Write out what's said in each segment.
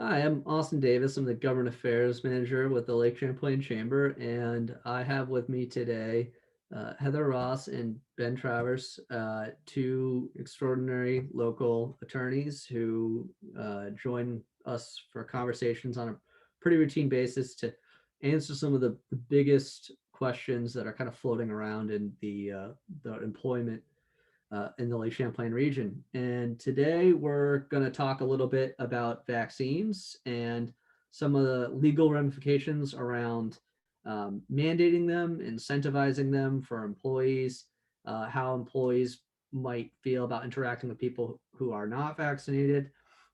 Hi, I'm Austin Davis. I'm the Government Affairs Manager with the Lake Champlain Chamber, and I have with me today Heather Ross and Ben Travers, two extraordinary local attorneys who join us for conversations on a pretty routine basis to answer some of the biggest questions that are kind of floating around in the employment in the Lake Champlain region. And today we're going to talk a little bit about vaccines and some of the legal ramifications around mandating them, incentivizing them for employees, how employees might feel about interacting with people who are not vaccinated,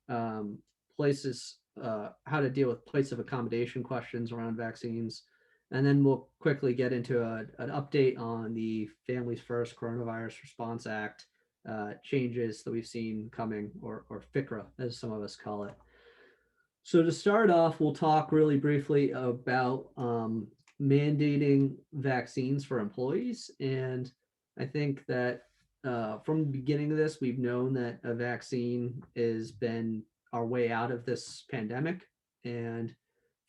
um, places, how to deal with place of accommodation questions around vaccines. And then we'll quickly get into an update on the Families First Coronavirus Response Act changes that we've seen coming, or FPCRA, as some of us call it. So to start off, we'll talk really briefly about mandating vaccines for employees. And I think that from the beginning of this, we've known that a vaccine has been our way out of this pandemic. And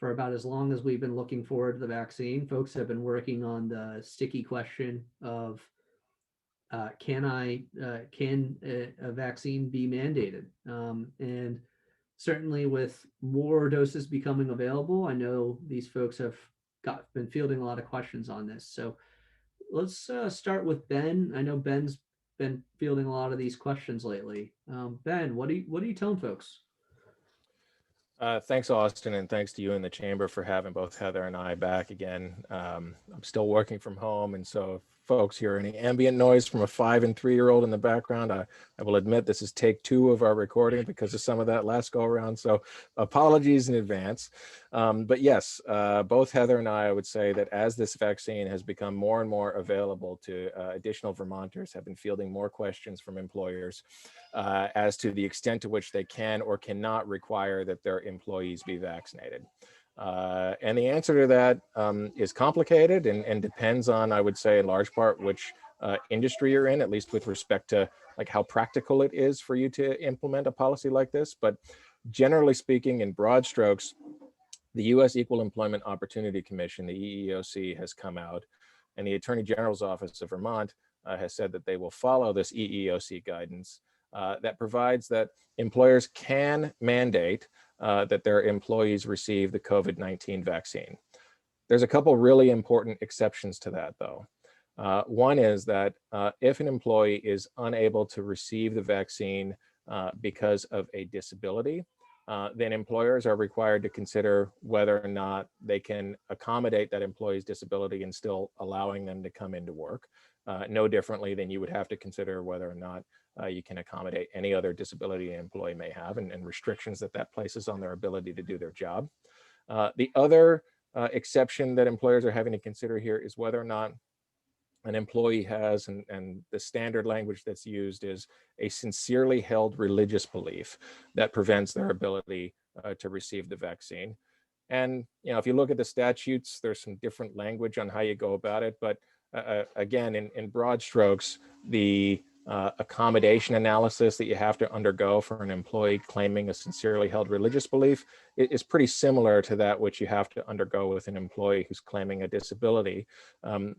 for about as long as we've been looking forward to the vaccine, folks have been working on the sticky question of can a vaccine be mandated? And certainly with more doses becoming available, I know these folks have been fielding a lot of questions on this. So let's start with Ben. I know Ben's been fielding a lot of these questions lately. Ben, what are you telling folks? Thanks, Austin, and thanks to you and the Chamber for having both Heather and I back again. I'm still working from home, and so if folks hear any ambient noise from a 5 and 3-year-old in the background, I will admit this is take 2 of our recording because of some of that last go around, so apologies in advance. But yes, both Heather and I would say that as this vaccine has become more and more available to additional Vermonters, have been fielding more questions from employers as to the extent to which they can or cannot require that their employees be vaccinated. And the answer to that is complicated and depends on, I would say, in large part, which industry you're in, at least with respect to like how practical it is for you to implement a policy like this. But generally speaking, in broad strokes, the U.S. Equal Employment Opportunity Commission, the EEOC, has come out, and the Attorney General's Office of Vermont has said that they will follow this EEOC guidance that provides that employers can mandate that their employees receive the COVID-19 vaccine. There's a couple really important exceptions to that, though. One is that if an employee is unable to receive the vaccine because of a disability, then employers are required to consider whether or not they can accommodate that employee's disability and still allowing them to come into work. No differently than you would have to consider whether or not you can accommodate any other disability an employee may have and restrictions that places on their ability to do their job. The other exception that employers are having to consider here is whether or not an employee has, and the standard language that's used is a sincerely held religious belief that prevents their ability to receive the vaccine. And if you look at the statutes, there's some different language on how you go about it, but again, in broad strokes, the accommodation analysis that you have to undergo for an employee claiming a sincerely held religious belief is pretty similar to that which you have to undergo with an employee who's claiming a disability,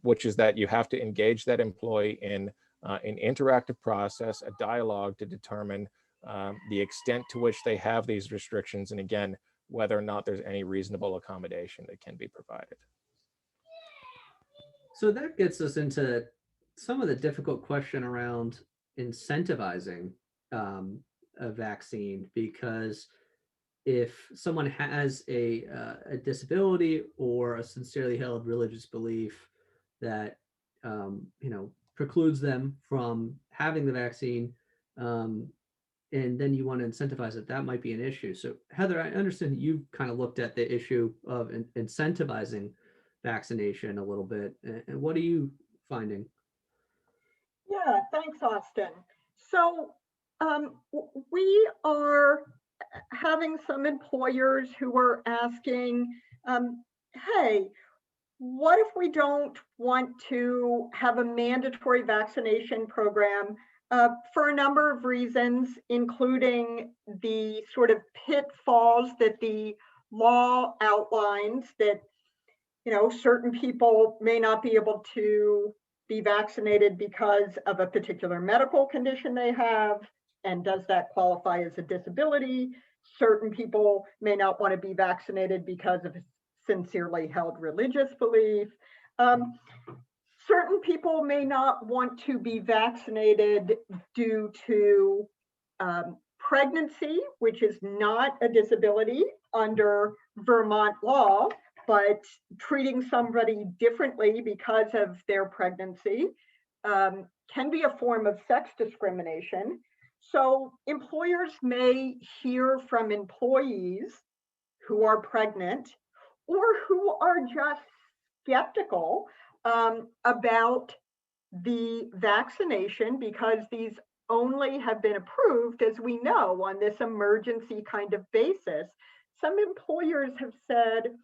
which is that you have to engage that employee in an interactive process, a dialogue to determine the extent to which they have these restrictions, and again, whether or not there's any reasonable accommodation that can be provided. So that gets us into some of the difficult question around incentivizing a vaccine, because if someone has a disability or a sincerely held religious belief that precludes them from having the vaccine, and then you want to incentivize it, that might be an issue. So Heather, I understand you kind of looked at the issue of incentivizing vaccination a little bit, and what are you finding? Yeah, thanks, Austin. So we are having some employers who are asking, hey, what if we don't want to have a mandatory vaccination program for a number of reasons, including the sort of pitfalls that the law outlines, that certain people may not be able to be vaccinated because of a particular medical condition they have, and does that qualify as a disability? Certain people may not want to be vaccinated because of a sincerely held religious belief. Certain people may not want to be vaccinated due to pregnancy, which is not a disability under Vermont law, but treating somebody differently because of their pregnancy can be a form of sex discrimination. So employers may hear from employees who are pregnant or who are just skeptical about the vaccination, because these only have been approved, as we know, on this emergency kind of basis. Some employers have said,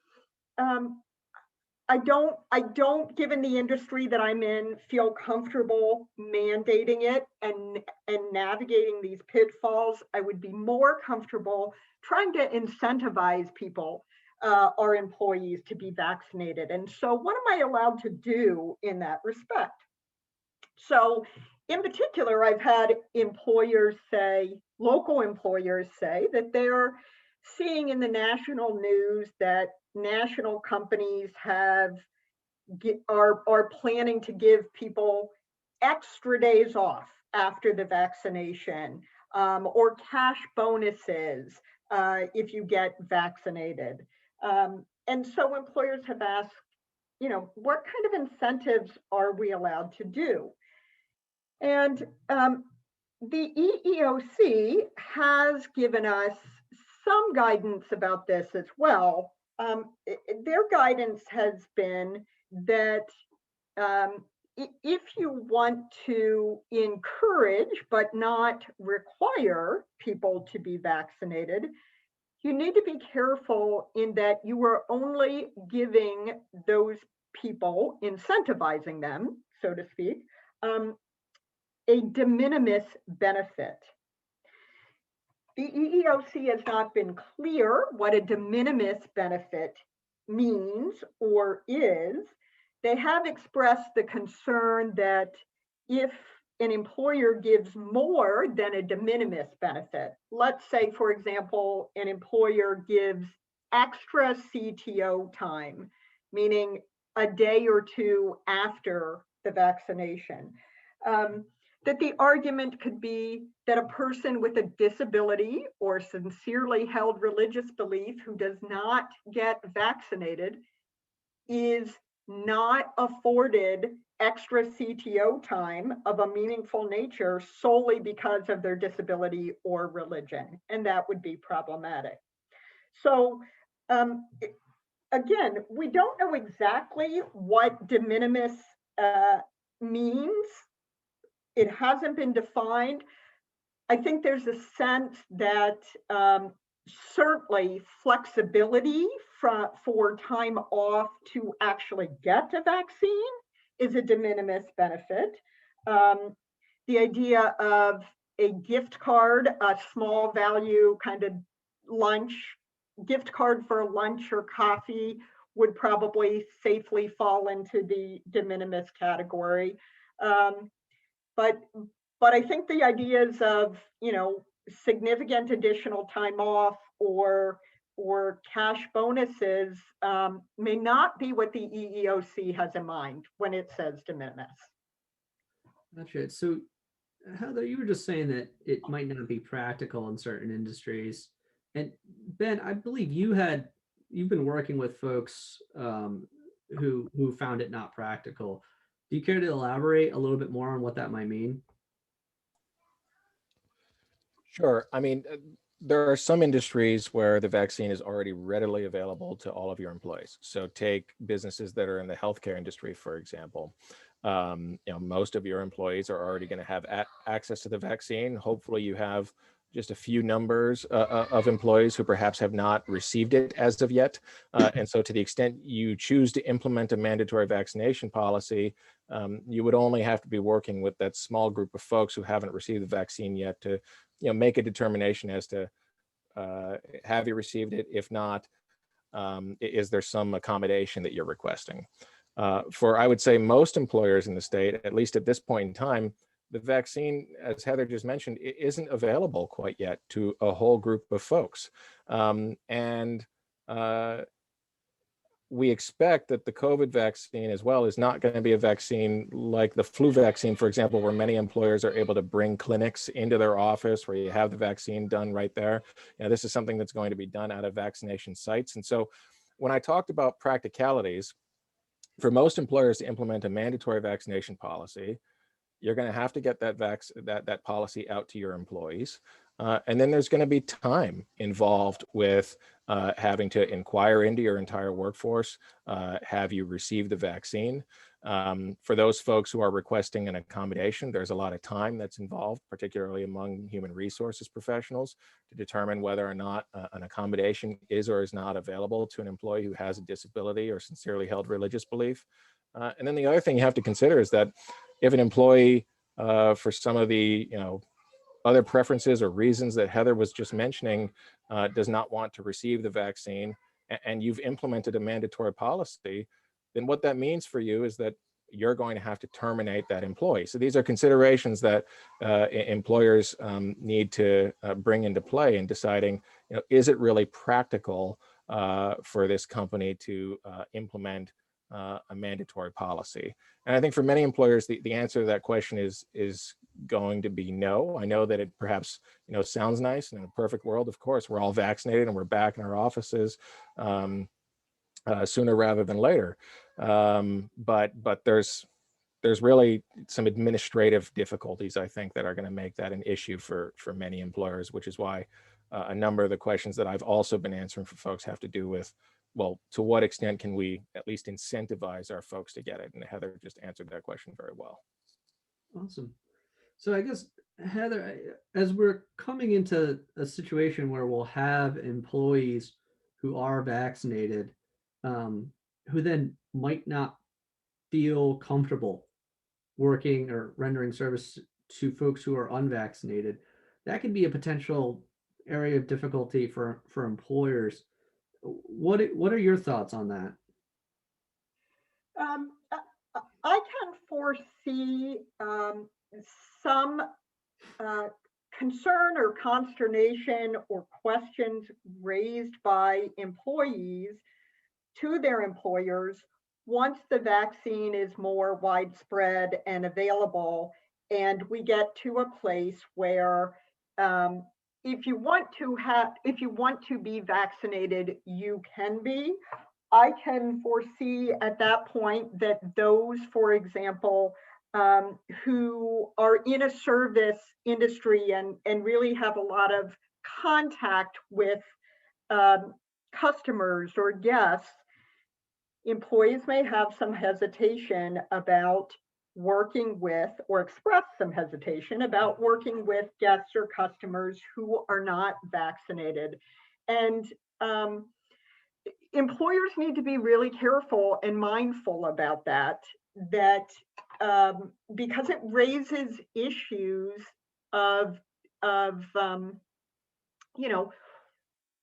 I don't, given the industry that I'm in, feel comfortable mandating it and navigating these pitfalls. I would be more comfortable trying to incentivize people, our employees, to be vaccinated. And so what am I allowed to do in that respect? So in particular, I've had employers say, local employers say, that they're seeing in the national news that national companies are planning to give people extra days off after the vaccination, or cash bonuses if you get vaccinated. And so employers have asked, what kind of incentives are we allowed to do? And the EEOC has given us some guidance about this as well. Their guidance has been that if you want to encourage but not require people to be vaccinated, you need to be careful in that you are only giving those people, incentivizing them, so to speak, a de minimis benefit. The EEOC has not been clear what a de minimis benefit means or is. They have expressed the concern that if an employer gives more than a de minimis benefit, let's say, for example, an employer gives extra CTO time, meaning a day or two after the vaccination, that the argument could be that a person with a disability or sincerely held religious belief who does not get vaccinated is not afforded extra CTO time of a meaningful nature solely because of their disability or religion, and that would be problematic. So again, we don't know exactly what de minimis means. It hasn't been defined. I think there's a sense that certainly flexibility for time off to actually get a vaccine is a de minimis benefit. The idea of a gift card, a small value kind of lunch, gift card for lunch or coffee would probably safely fall into the de minimis category. But I think the ideas of, significant additional time off or cash bonuses may not be what the EEOC has in mind when it says de minimis. Gotcha. So Heather, you were just saying that it might not be practical in certain industries. And Ben, I believe you've been working with folks who found it not practical. Do you care to elaborate a little bit more on what that might mean? Sure. I mean, there are some industries where the vaccine is already readily available to all of your employees. So take businesses that are in the healthcare industry, for example. Most of your employees are already going to have access to the vaccine. Hopefully you have just a few numbers of employees who perhaps have not received it as of yet. And so to the extent you choose to implement a mandatory vaccination policy, you would only have to be working with that small group of folks who haven't received the vaccine yet to, make a determination as to have you received it? If not, is there some accommodation that you're requesting? For, I would say, most employers in the state, at least at this point in time, the vaccine, as Heather just mentioned, isn't available quite yet to a whole group of folks. And we expect that the COVID vaccine as well is not going to be a vaccine like the flu vaccine, for example, where many employers are able to bring clinics into their office where you have the vaccine done right there. This is something that's going to be done out of vaccination sites. And so when I talked about practicalities, for most employers to implement a mandatory vaccination policy, you're going to have to get that policy out to your employees. And then there's going to be time involved with having to inquire into your entire workforce. Have you received the vaccine? For those folks who are requesting an accommodation, there's a lot of time that's involved, particularly among human resources professionals, to determine whether or not an accommodation is or is not available to an employee who has a disability or sincerely held religious belief. And then the other thing you have to consider is that if an employee, for some of the other preferences or reasons that Heather was just mentioning, does not want to receive the vaccine, and you've implemented a mandatory policy, then what that means for you is that you're going to have to terminate that employee. So these are considerations that employers need to bring into play in deciding, is it really practical for this company to implement a mandatory policy? And I think for many employers, the answer to that question is going to be no. I know that it perhaps sounds nice, and in a perfect world, of course, we're all vaccinated and we're back in our offices sooner rather than later. But there's really some administrative difficulties, I think, that are going to make that an issue for many employers, which is why a number of the questions that I've also been answering for folks have to do with, well, to what extent can we at least incentivize our folks to get it? And Heather just answered that question very well. Awesome. So I guess, Heather, as we're coming into a situation where we'll have employees who are vaccinated, who then might not feel comfortable working or rendering service to folks who are unvaccinated, that can be a potential area of difficulty for employers. What are your thoughts on that? I can foresee some concern or consternation or questions raised by employees to their employers once the vaccine is more widespread and available, and we get to a place where if you want to be vaccinated, you can be. I can foresee at that point that those, for example, who are in a service industry and really have a lot of contact with customers or guests, employees may have some hesitation about working with, or express some hesitation about working with guests or customers who are not vaccinated. And employers need to be really careful and mindful about that because it raises issues of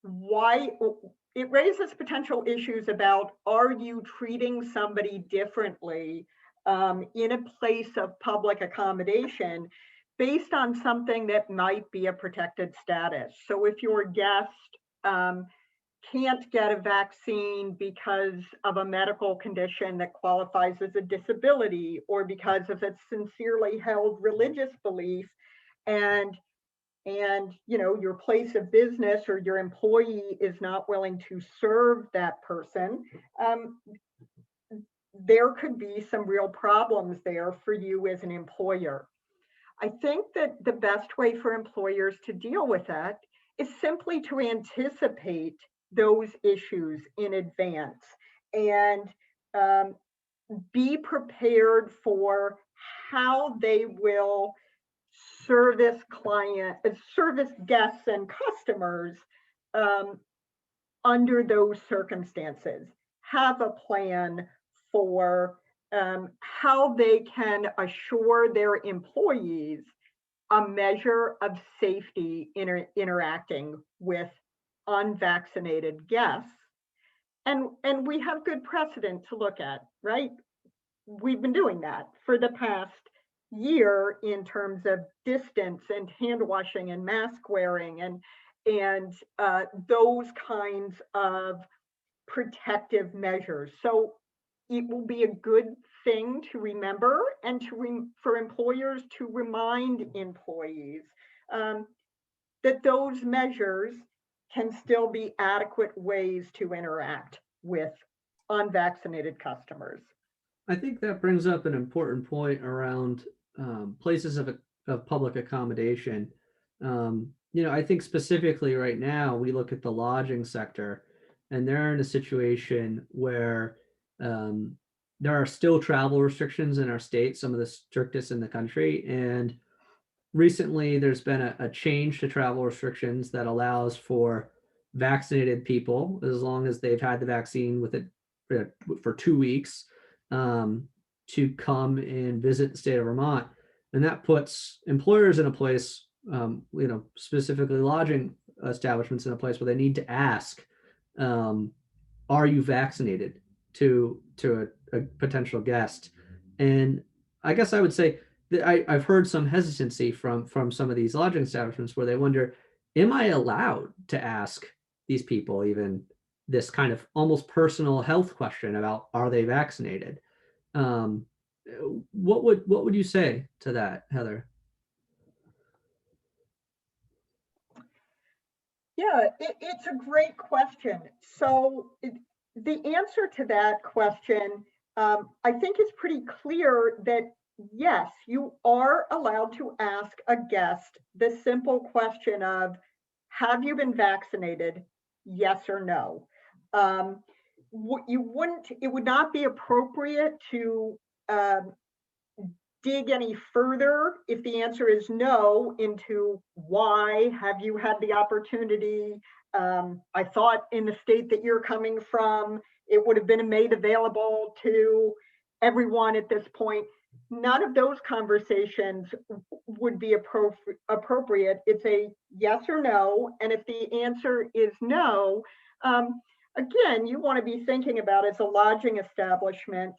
why it raises potential issues about, are you treating somebody differently in a place of public accommodation based on something that might be a protected status? So if your guest can't get a vaccine because of a medical condition that qualifies as a disability, or because of a sincerely held religious belief, and your place of business or your employee is not willing to serve that person, there could be some real problems there for you as an employer. I think that the best way for employers to deal with that is simply to anticipate those issues in advance and be prepared for how they will service guests and customers under those circumstances. Have a plan for how they can assure their employees a measure of safety interacting with unvaccinated guests. And we have good precedent to look at, right? We've been doing that for the past year in terms of distance and hand washing and mask wearing and those kinds of protective measures. So it will be a good thing to remember and for employers to remind employees that those measures can still be adequate ways to interact with unvaccinated customers. I think that brings up an important point around places of public accommodation. I think specifically right now we look at the lodging sector, and they're in a situation where there are still travel restrictions in our state, some of the strictest in the country. And recently there's been a change to travel restrictions that allows for vaccinated people, as long as they've had the vaccine with it for 2 weeks, to come and visit the state of Vermont. And that puts employers in a place, specifically lodging establishments in a place where they need to ask, are you vaccinated, to a potential guest. And I guess I would say that I've heard some hesitancy from some of these lodging establishments where they wonder, am I allowed to ask these people even this kind of almost personal health question about, are they vaccinated? What would you say to that, Heather? Yeah, it's a great question. So the answer to that question, I think is pretty clear that yes, you are allowed to ask a guest the simple question of, have you been vaccinated? Yes or no. It would not be appropriate to dig any further if the answer is no into why have you had the opportunity. I thought in the state that you're coming from, it would have been made available to everyone at this point. None of those conversations would be appropriate. It's a yes or no. And if the answer is no, again, you want to be thinking about, as a lodging establishment,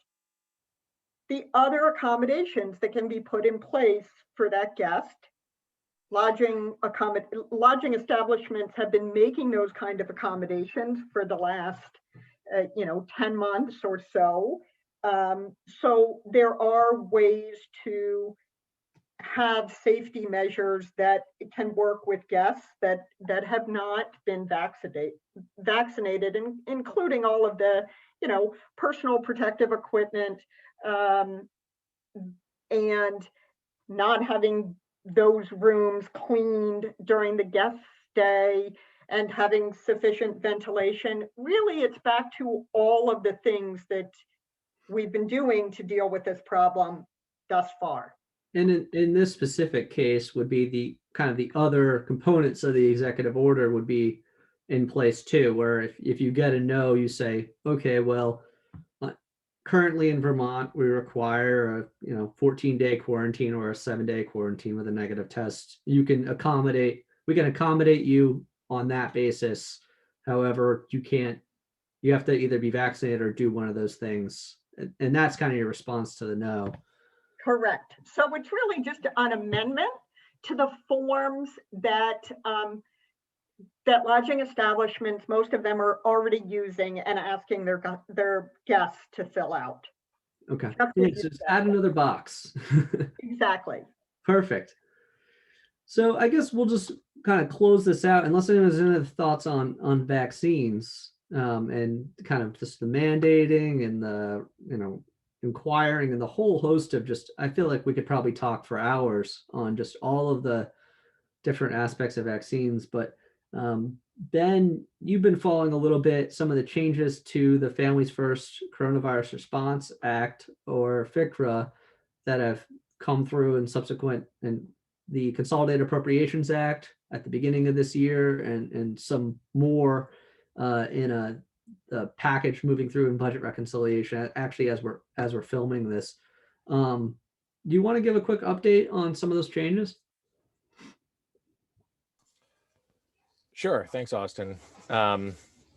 the other accommodations that can be put in place for that guest. Lodging establishments have been making those kind of accommodations for the last 10 months or so. So there are ways to have safety measures that can work with guests that have not been vaccinated, including all of the personal protective equipment, and not having those rooms cleaned during the guest stay and having sufficient ventilation. Really, it's back to all of the things that we've been doing to deal with this problem thus far. And in this specific case would be the kind of the other components of the executive order would be in place too, where if you get a no, you say, okay, well, currently in Vermont, we require a 14-day quarantine or a 7-day quarantine with a negative test. We can accommodate you on that basis. However, you have to either be vaccinated or do one of those things. And that's kind of your response to the no. Correct. So it's really just an amendment to the forms that lodging establishments, most of them, are already using and asking their guests to fill out. Okay. Yeah, just add another box. Exactly. Perfect. So I guess we'll just kind of close this out, unless anyone has any other thoughts on vaccines, and kind of just the mandating and the inquiring and the whole host of I feel like we could probably talk for hours on just all of the different aspects of vaccines. But Ben, you've been following a little bit some of the changes to the Families First Coronavirus Response Act, or FPCRA, that have come through in subsequent and the Consolidated Appropriations Act at the beginning of this year, and some more in a package moving through in budget reconciliation. Actually, as we're filming this, do you want to give a quick update on some of those changes? Sure. Thanks, Austin.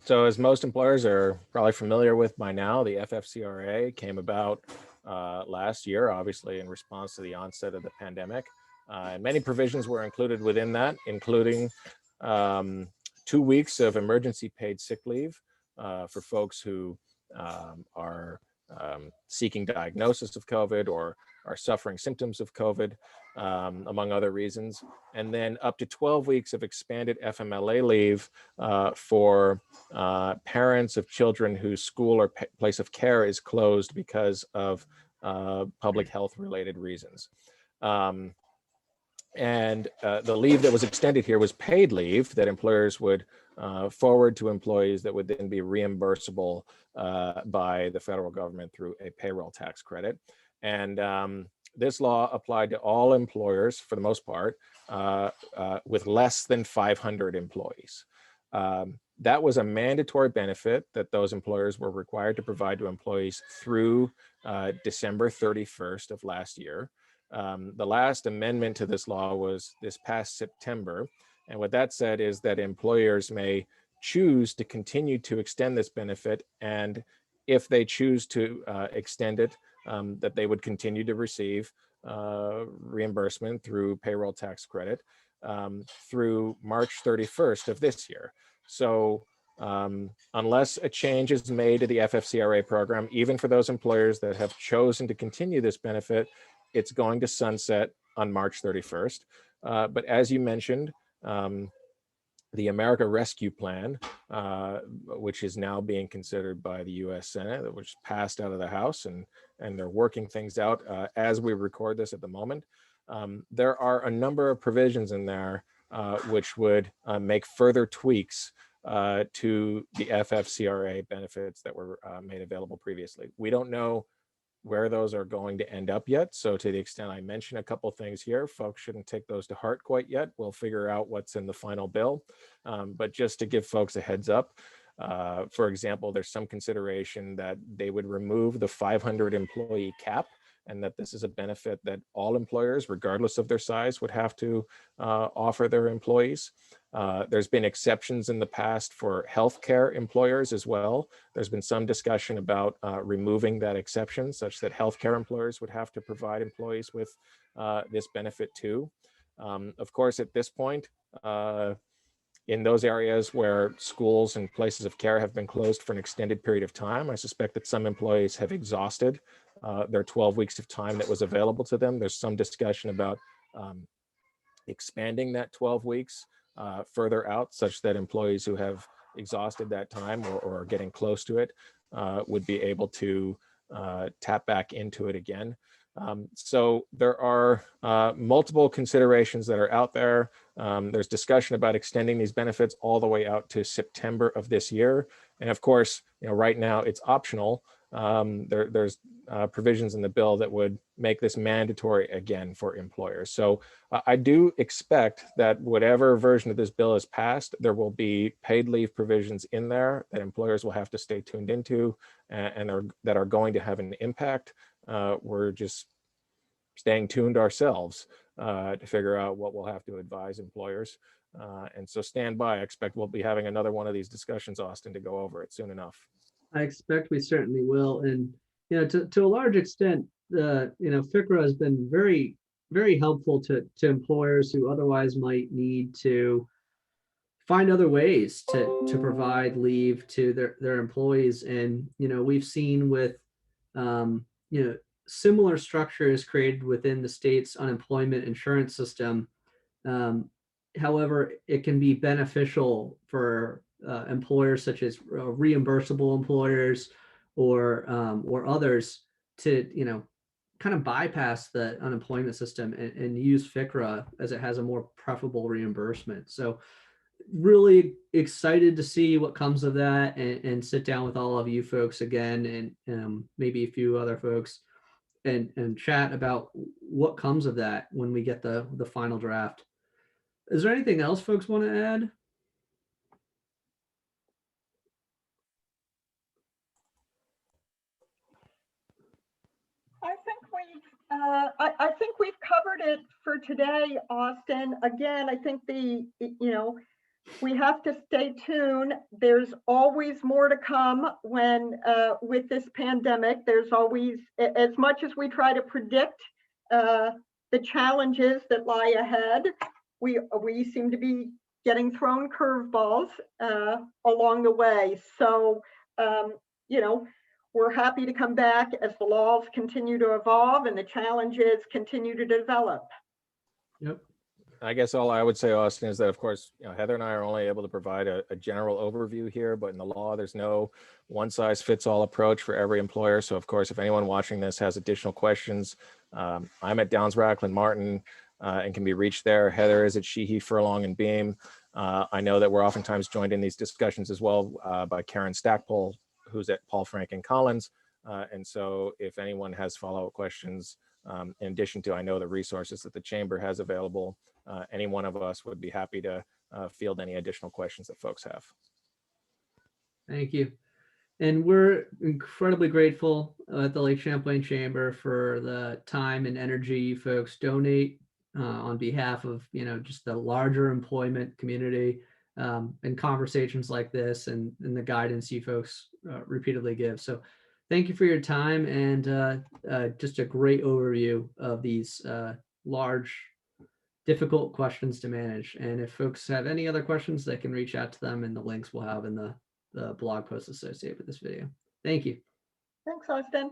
So as most employers are probably familiar with by now, the FFCRA came about last year, obviously in response to the onset of the pandemic. And many provisions were included within that, including 2 weeks of emergency paid sick leave for folks who are seeking diagnosis of COVID or are suffering symptoms of COVID, among other reasons. And then up to 12 weeks of expanded FMLA leave for parents of children whose school or place of care is closed because of public health related reasons. And the leave that was extended here was paid leave that employers would forward to employees that would then be reimbursable by the federal government through a payroll tax credit. And this law applied to all employers for the most part with less than 500 employees. That was a mandatory benefit that those employers were required to provide to employees through December 31st of last year. The last amendment to this law was this past September. And what that said is that employers may choose to continue to extend this benefit. And if they choose to extend it, that they would continue to receive reimbursement through payroll tax credit through March 31st of this year. So unless a change is made to the FFCRA program, even for those employers that have chosen to continue this benefit, it's going to sunset on March 31st. But as you mentioned, the America Rescue Plan, which is now being considered by the US Senate, which passed out of the House, and they're working things out as we record this at the moment. There are a number of provisions in there which would make further tweaks to the FFCRA benefits that were made available previously. We don't know where those are going to end up yet. So to the extent I mention a couple things here, folks shouldn't take those to heart quite yet. We'll figure out what's in the final bill. But just to give folks a heads up, for example, there's some consideration that they would remove the 500 employee cap, and that this is a benefit that all employers, regardless of their size, would have to offer their employees. There's been exceptions in the past for healthcare employers as well. There's been some discussion about removing that exception such that healthcare employers would have to provide employees with this benefit too. Of course, at this point, in those areas where schools and places of care have been closed for an extended period of time, I suspect that some employees have exhausted their 12 weeks of time that was available to them. There's some discussion about expanding that 12 weeks further out, such that employees who have exhausted that time or are getting close to it would be able to tap back into it again. So there are multiple considerations that are out there. There's discussion about extending these benefits all the way out to September of this year. And of course, right now it's optional. There's provisions in the bill that would make this mandatory again for employers. So I do expect that whatever version of this bill is passed, there will be paid leave provisions in there that employers will have to stay tuned into and that are going to have an impact. We're just staying tuned ourselves to figure out what we'll have to advise employers. And so stand by. I expect we'll be having another one of these discussions, Austin, to go over it soon enough. I expect we certainly will. And, to a large extent, FPCRA has been very, very helpful to employers who otherwise might need to find other ways to provide leave to their employees. And, we've seen with, similar structures created within the state's unemployment insurance system. However, it can be beneficial for employers such as reimbursable employers or others to kind of bypass the unemployment system and use FPCRA as it has a more preferable reimbursement. So really excited to see what comes of that and sit down with all of you folks again and maybe a few other folks and chat about what comes of that when we get the final draft. Is there anything else folks want to add? I think we've covered it for today, Austin. Again, I think we have to stay tuned. There's always more to come when with this pandemic. There's always, as much as we try to predict the challenges that lie ahead, we seem to be getting thrown curveballs along the way. So, we're happy to come back as the laws continue to evolve and the challenges continue to develop. Yep. I guess all I would say, Austin, is that of course, Heather and I are only able to provide a general overview here, but in the law, there's no one size fits all approach for every employer. So of course, if anyone watching this has additional questions, I'm at Downs, Rackland, Martin, and can be reached there. Heather is at Sheehy, Furlong, and Beam. I know that we're oftentimes joined in these discussions as well by Karen Stackpole, who's at Paul Frank and Collins. And so if anyone has follow-up questions, in addition to, I know the resources that the chamber has available, any one of us would be happy to field any additional questions that folks have. Thank you. And we're incredibly grateful at the Lake Champlain Chamber for the time and energy you folks donate on behalf of, just the larger employment community, and conversations like this and the guidance you folks repeatedly give. So thank you for your time and just a great overview of these large, difficult questions to manage. And if folks have any other questions, they can reach out to them, and the links we'll have in the blog post associated with this video. Thank you. Thanks, Austin.